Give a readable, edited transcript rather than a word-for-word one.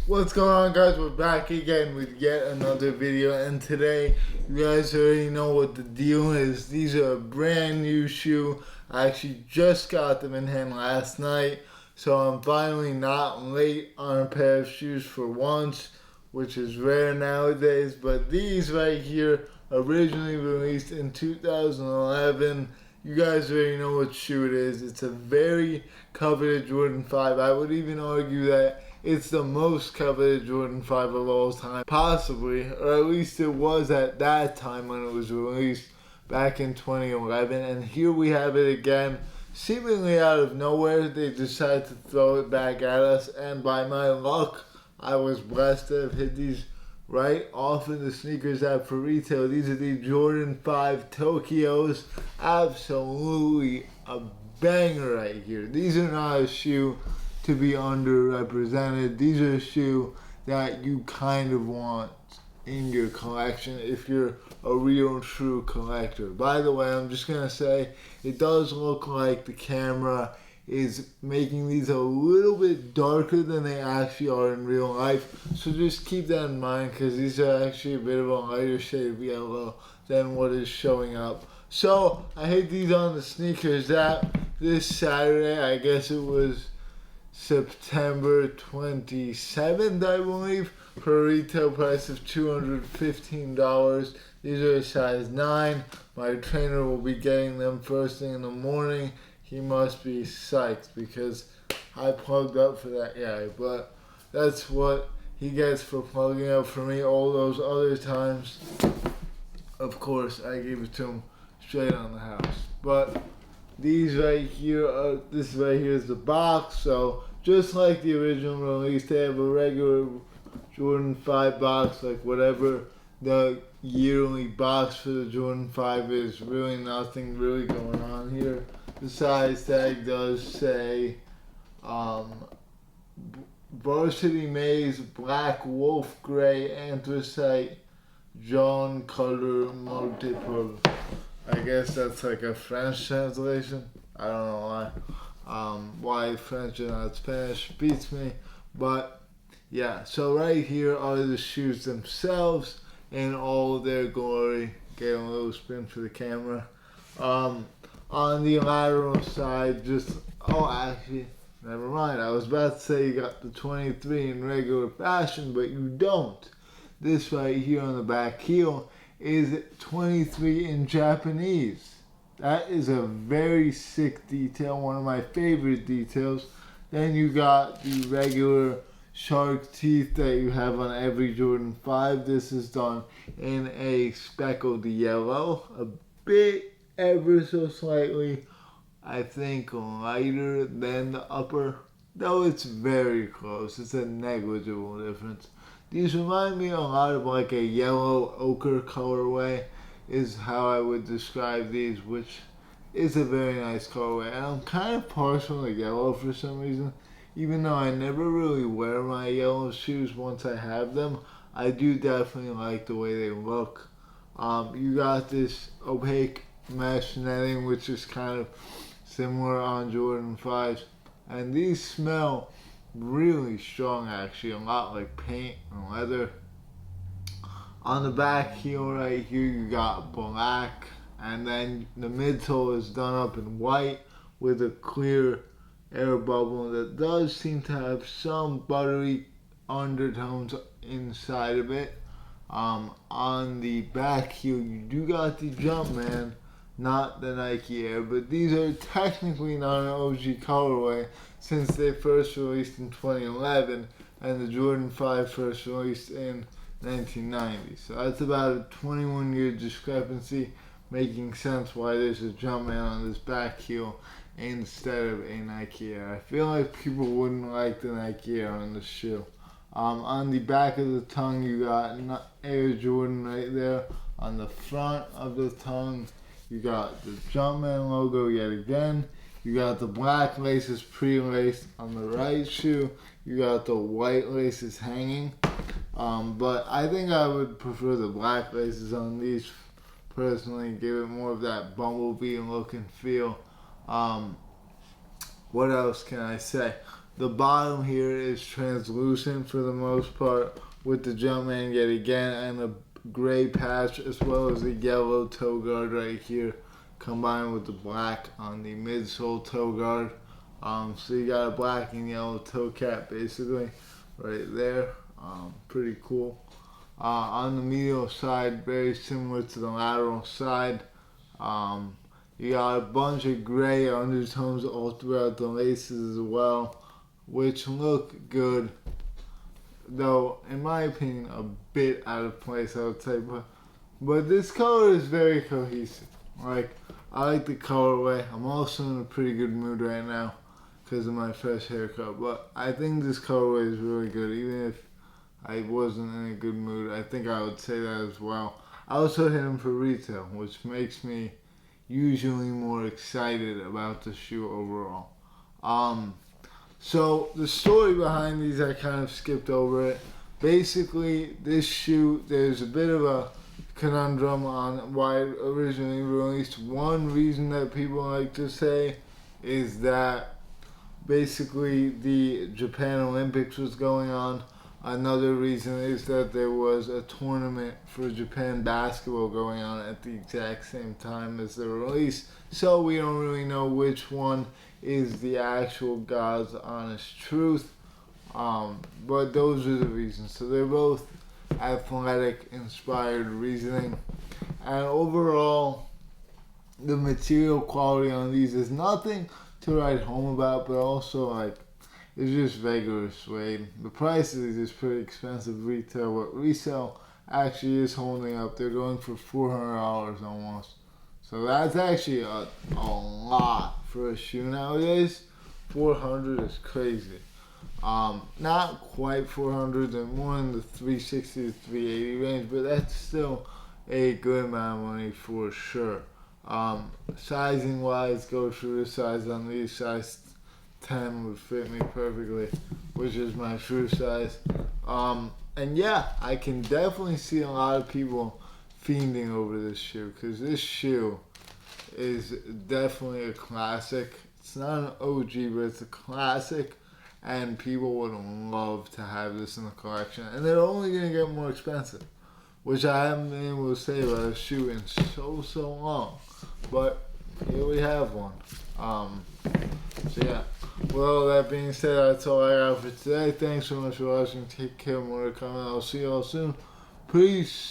What's going on, guys? We're back again with yet another video, and today you guys already know what the deal is. These are a brand new shoe. I actually just got them in hand last night, so I'm finally not late on a pair of shoes for once, which is rare nowadays. But these right here, originally released in 2011. You guys already know what shoe it is. It's a very coveted Jordan 5. I would even argue that it's the most coveted Jordan 5 of all time, possibly, or at least it was at that time when it was released back in 2011. And here we have it again, seemingly out of nowhere. They decided to throw it back at us, and by my luck, I was blessed to have hit these right off in the sneakers app for retail. These are the Jordan 5 Tokyos. Absolutely a banger right here. These are not a shoe to be underrepresented. These are a shoe that you kind of want in your collection if you're a real true collector. By the way, I'm just gonna say it does look like the camera is making these a little bit darker than they actually are in real life, so just keep that in mind, because these are actually a bit of a lighter shade of yellow than what is showing up. So I hit these on the sneakers app this Saturday. I guess it was September 27th, I believe, for a retail price of $215. These are a size 9. My trainer will be getting them first thing in the morning. He must be psyched because I plugged up for that guy. But that's what he gets for plugging up for me. All those other times, of course, I gave it to him straight on the house. But these right here, this right here is the box. So just like the original release, they have a regular Jordan 5 box, like whatever the yearly box for the Jordan 5 is. Really nothing really going on here. The size tag does say Varsity Maze, Black Wolf Gray, Anthracite, Jaune Color Multiple. I guess that's like a French translation. I don't know why French and not Spanish beats me. But yeah, so right here are the shoes themselves in all their glory. Get a little spin for the camera. On the lateral side, actually, never mind. I was about to say you got the 23 in regular fashion, but you don't. This right here on the back heel is 23 in Japanese. That is a very sick detail, one of my favorite details. Then you got the regular shark teeth that you have on every Jordan 5. This is done in a speckled yellow, a bit ever so slightly, I think, lighter than the upper, though it's very close. It's a negligible difference. These remind me a lot of like a yellow ochre colorway is how I would describe these, which is a very nice colorway. And I'm kind of partial to yellow for some reason. Even though I never really wear my yellow shoes once I have them, I do definitely like the way they look. You got this opaque mesh netting, which is kind of similar on Jordan 5s. And these smell really strong, actually, a lot like paint and leather. On the back heel right here, you got black, and then the midsole is done up in white with a clear air bubble that does seem to have some buttery undertones inside of it. On the back heel, you do got the Jumpman, not the Nike Air, but these are technically not an OG colorway since they first released in 2011 and the Jordan 5 first released in 1990. So that's about a 21-year discrepancy, making sense why there's a Jumpman on this back heel instead of a Nike Air. I feel like people wouldn't like the Nike Air on the shoe. On the back of the tongue, you got Air Jordan right there. On the front of the tongue, you got the Jumpman logo yet again. You got the black laces pre-laced on the right shoe. You got the white laces hanging. But I think I would prefer the black laces on these personally. Give it more of that bumblebee look and feel. What else can I say? The bottom here is translucent for the most part, with the Jumpman yet again, and a gray patch as well as the yellow toe guard right here, combined with the black on the midsole toe guard. So you got a black and yellow toe cap basically right there. Pretty cool. On the medial side, very similar to the lateral side. You got a bunch of gray undertones all throughout the laces as well, which look good, though in my opinion a bit out of place, I would say. But this color is very cohesive. Like, I like the colorway. I'm also in a pretty good mood right now because of my fresh haircut. But I think this colorway is really good. Even if I wasn't in a good mood, I think I would say that as well. I also hit them for retail, which makes me usually more excited about the shoe overall. So the story behind these, I kind of skipped over it. Basically, this shoe, there's a bit of a conundrum on why it originally released. One reason that people like to say is that basically the Japan Olympics was going on. Another reason is that there was a tournament for Japan basketball going on at the exact same time as the release. So we don't really know which one is the actual God's honest truth. But those are the reasons. So they're both athletic inspired reasoning. And overall, the material quality on these is nothing to write home about, but also like, it's just regular suede. The price is just pretty expensive retail, but resale actually is holding up. They're going for $400 almost. So that's actually a lot for a shoe nowadays. 400 is crazy. Not quite 400, they're more in the 360 to 380 range, but that's still a good amount of money for sure. Sizing wise, go through the size on these. Size 10 would fit me perfectly, which is my true size. And yeah, I can definitely see a lot of people fiending over this shoe, because this shoe is definitely a classic. It's not an OG, but it's a classic, and people would love to have this in the collection. And they're only going to get more expensive, which I haven't been able to say about a shoe in so long. But here we have one. So yeah. Well, that being said, that's all I got for today. Thanks so much for watching. Take care. More to come. I'll see you all soon. Peace.